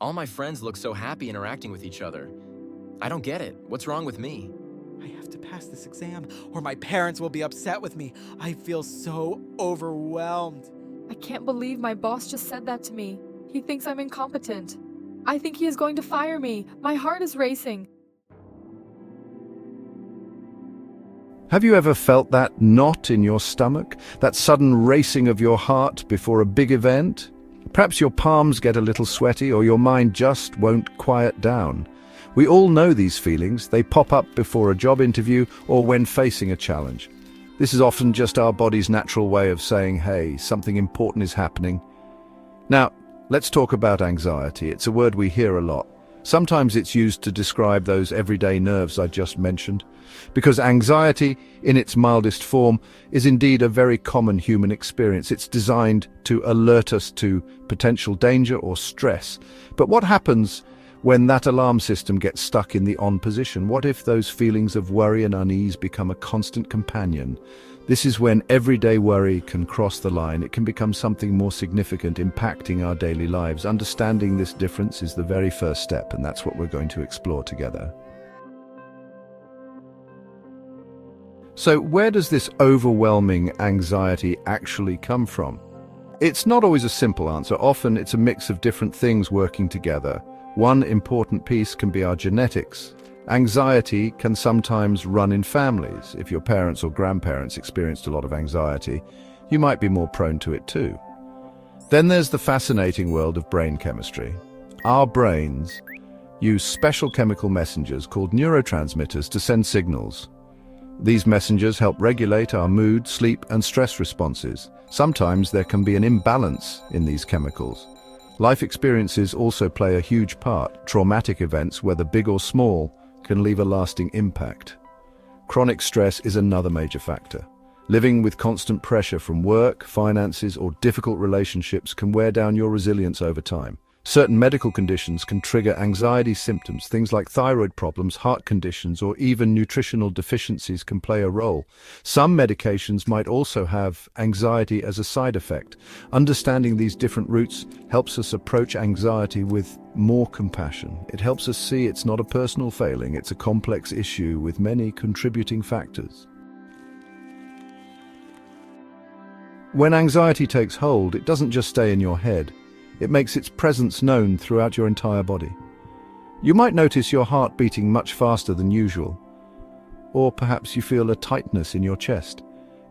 All my friends look so happy interacting with each other. I don't get it. What's wrong with me? I have to pass this exam, or my parents will be upset with me. I feel so overwhelmed. I can't believe my boss just said that to me. He thinks I'm incompetent. I think he is going to fire me. My heart is racing. Have you ever felt that knot in your stomach, that sudden racing of your heart before a big event? Perhaps your palms get a little sweaty or your mind just won't quiet down. We all know these feelings. They pop up before a job interview or when facing a challenge. This is often just our body's natural way of saying, hey, something important is happening. Now, let's talk about anxiety. It's a word we hear a lot. Sometimes it's used to describe those everyday nerves I just mentioned, because anxiety, in its mildest form, is indeed a very common human experience. It's designed to alert us to potential danger or stress. But what happens when that alarm system gets stuck in the on position? What if those feelings of worry and unease become a constant companion? This is when everyday worry can cross the line. It can become something more significant, impacting our daily lives. Understanding this difference is the very first step, and that's what we're going to explore together. So, where does this overwhelming anxiety actually come from? It's not always a simple answer. Often it's a mix of different things working together. One important piece can be our genetics. Anxiety can sometimes run in families. If your parents or grandparents experienced a lot of anxiety, you might be more prone to it too. Then there's the fascinating world of brain chemistry. Our brains use special chemical messengers called neurotransmitters to send signals. These messengers help regulate our mood, sleep, and stress responses. Sometimes there can be an imbalance in these chemicals. Life experiences also play a huge part. Traumatic events, whether big or small, can leave a lasting impact. Chronic stress is another major factor. Living with constant pressure from work, finances, or difficult relationships can wear down your resilience over time. Certain medical conditions can trigger anxiety symptoms. Things like thyroid problems, heart conditions, or even nutritional deficiencies can play a role. Some medications might also have anxiety as a side effect. Understanding these different routes helps us approach anxiety with more compassion. It helps us see it's not a personal failing, it's a complex issue with many contributing factors. When anxiety takes hold, it doesn't just stay in your head. It makes its presence known throughout your entire body. You might notice your heart beating much faster than usual, or perhaps you feel a tightness in your chest,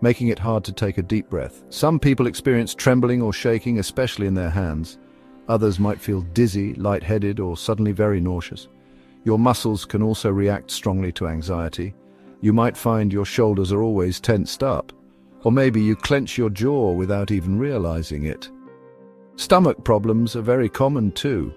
making it hard to take a deep breath. Some people experience trembling or shaking, especially in their hands. Others might feel dizzy, lightheaded, or suddenly very nauseous. Your muscles can also react strongly to anxiety. You might find your shoulders are always tensed up, or maybe you clench your jaw without even realizing it. Stomach problems are very common too.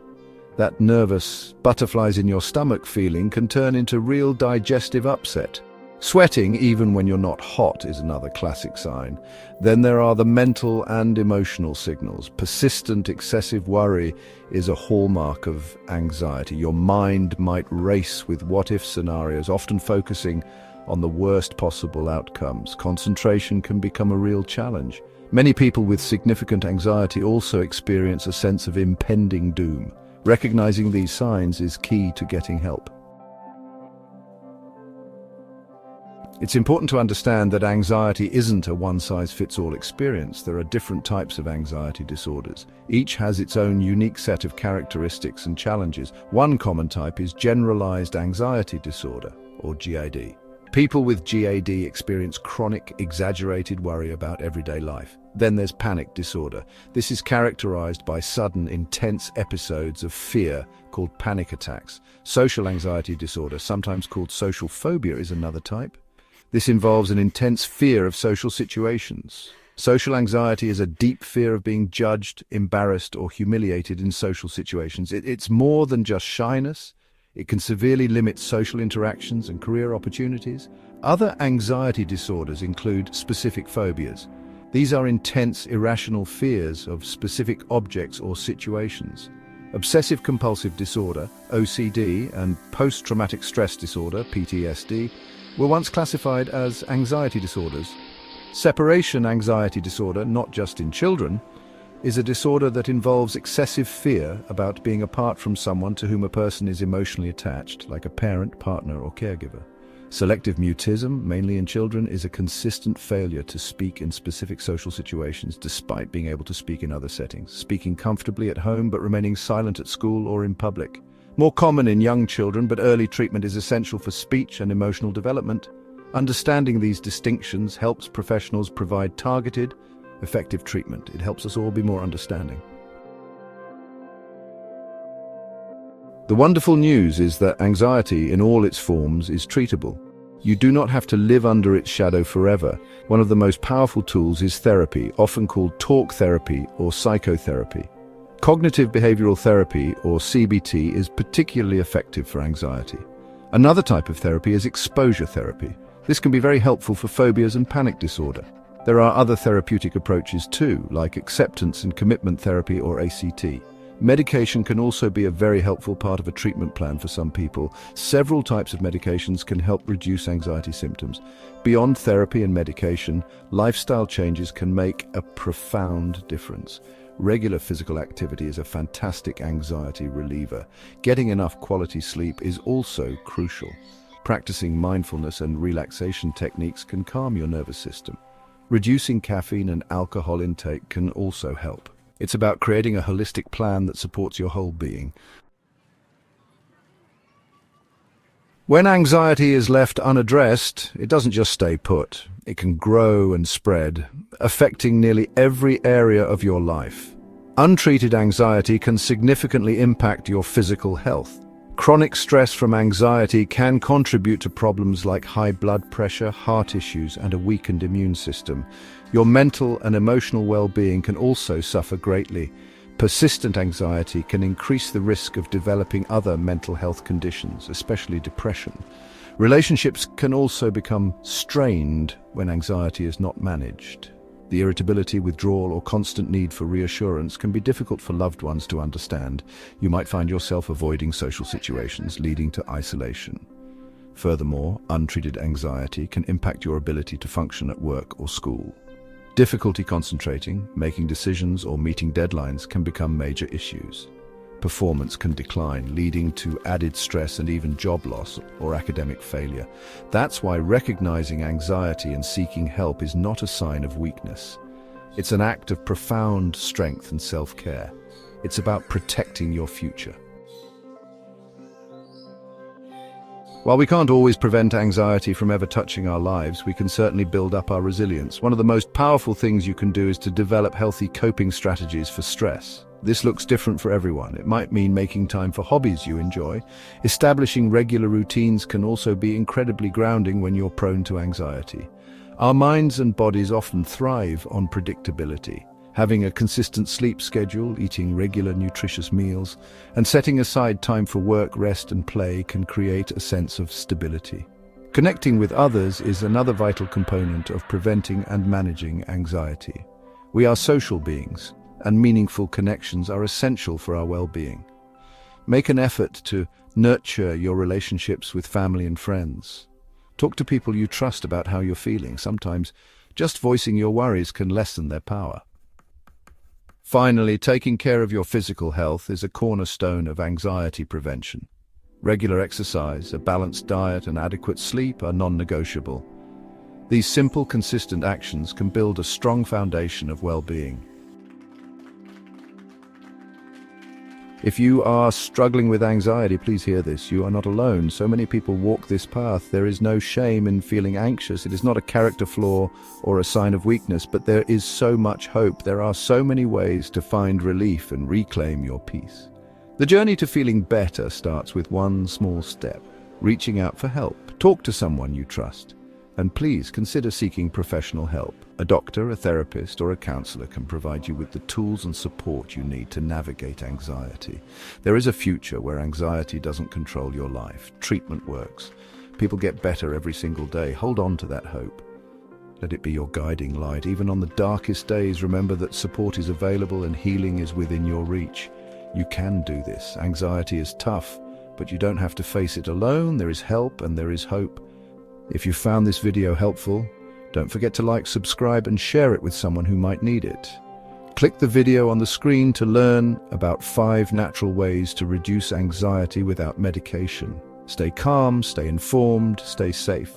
That nervous butterflies in your stomach feeling can turn into real digestive upset. Sweating, even when you're not hot, is another classic sign. Then there are the mental and emotional signals. Persistent, excessive worry is a hallmark of anxiety. Your mind might race with what-if scenarios, often focusing on the worst possible outcomes. Concentration can become a real challenge. Many people with significant anxiety also experience a sense of impending doom. Recognizing these signs is key to getting help. It's important to understand that anxiety isn't a one-size-fits-all experience. There are different types of anxiety disorders. Each has its own unique set of characteristics and challenges. One common type is Generalized Anxiety Disorder, or GAD. People with GAD experience chronic, exaggerated worry about everyday life. Then there's panic disorder. This is characterized by sudden, intense episodes of fear called panic attacks. Social anxiety disorder, sometimes called social phobia, is another type. This involves an intense fear of social situations. Social anxiety is a deep fear of being judged, embarrassed, or humiliated in social situations. It's more than just shyness. It can severely limit social interactions and career opportunities. Other anxiety disorders include specific phobias. These are intense, irrational fears of specific objects or situations. Obsessive-compulsive disorder, OCD, and post-traumatic stress disorder, PTSD, were once classified as anxiety disorders. Separation anxiety disorder, not just in children, is a disorder that involves excessive fear about being apart from someone to whom a person is emotionally attached, like a parent, partner, or caregiver. Selective mutism, mainly in children, is a consistent failure to speak in specific social situations despite being able to speak in other settings, speaking comfortably at home but remaining silent at school or in public. More common in young children, but early treatment is essential for speech and emotional development. Understanding these distinctions helps professionals provide targeted, effective treatment. It helps us all be more understanding. The wonderful news is that anxiety in all its forms is treatable. You do not have to live under its shadow forever. One of the most powerful tools is therapy, often called talk therapy or psychotherapy. Cognitive behavioral therapy, or CBT, is particularly effective for anxiety. Another type of therapy is exposure therapy. This can be very helpful for phobias and panic disorder. There are other therapeutic approaches too, like acceptance and commitment therapy or ACT. Medication can also be a very helpful part of a treatment plan for some people. Several types of medications can help reduce anxiety symptoms. Beyond therapy and medication, lifestyle changes can make a profound difference. Regular physical activity is a fantastic anxiety reliever. Getting enough quality sleep is also crucial. Practicing mindfulness and relaxation techniques can calm your nervous system. Reducing caffeine and alcohol intake can also help. It's about creating a holistic plan that supports your whole being. When anxiety is left unaddressed, it doesn't just stay put. It can grow and spread, affecting nearly every area of your life. Untreated anxiety can significantly impact your physical health. Chronic stress from anxiety can contribute to problems like high blood pressure, heart issues, and a weakened immune system. Your mental and emotional well-being can also suffer greatly. Persistent anxiety can increase the risk of developing other mental health conditions, especially depression. Relationships can also become strained when anxiety is not managed. The irritability, withdrawal, or constant need for reassurance can be difficult for loved ones to understand. You might find yourself avoiding social situations, leading to isolation. Furthermore, untreated anxiety can impact your ability to function at work or school. Difficulty concentrating, making decisions, or meeting deadlines can become major issues. Performance can decline, leading to added stress and even job loss or academic failure. That's why recognizing anxiety and seeking help is not a sign of weakness. It's an act of profound strength and self-care. It's about protecting your future. While we can't always prevent anxiety from ever touching our lives, we can certainly build up our resilience. One of the most powerful things you can do is to develop healthy coping strategies for stress. This looks different for everyone. It might mean making time for hobbies you enjoy. Establishing regular routines can also be incredibly grounding when you're prone to anxiety. Our minds and bodies often thrive on predictability. Having a consistent sleep schedule, eating regular nutritious meals, and setting aside time for work, rest, and play can create a sense of stability. Connecting with others is another vital component of preventing and managing anxiety. We are social beings, and meaningful connections are essential for our well-being. Make an effort to nurture your relationships with family and friends. Talk to people you trust about how you're feeling. Sometimes just voicing your worries can lessen their power. Finally, taking care of your physical health is a cornerstone of anxiety prevention. Regular exercise, a balanced diet, and adequate sleep are non-negotiable. These simple, consistent actions can build a strong foundation of well-being. If you are struggling with anxiety, please hear this. You are not alone. So many people walk this path. There is no shame in feeling anxious. It is not a character flaw or a sign of weakness, but there is so much hope. There are so many ways to find relief and reclaim your peace. The journey to feeling better starts with one small step: reaching out for help. Talk to someone you trust. And please consider seeking professional help. A doctor, a therapist, or a counselor can provide you with the tools and support you need to navigate anxiety. There is a future where anxiety doesn't control your life. Treatment works. People get better every single day. Hold on to that hope. Let it be your guiding light. Even on the darkest days, remember that support is available and healing is within your reach. You can do this. Anxiety is tough, but you don't have to face it alone. There is help and there is hope. If you found this video helpful, don't forget to like, subscribe, and share it with someone who might need it. Click the video on the screen to learn about 5 natural ways to reduce anxiety without medication. Stay calm, stay informed, stay safe.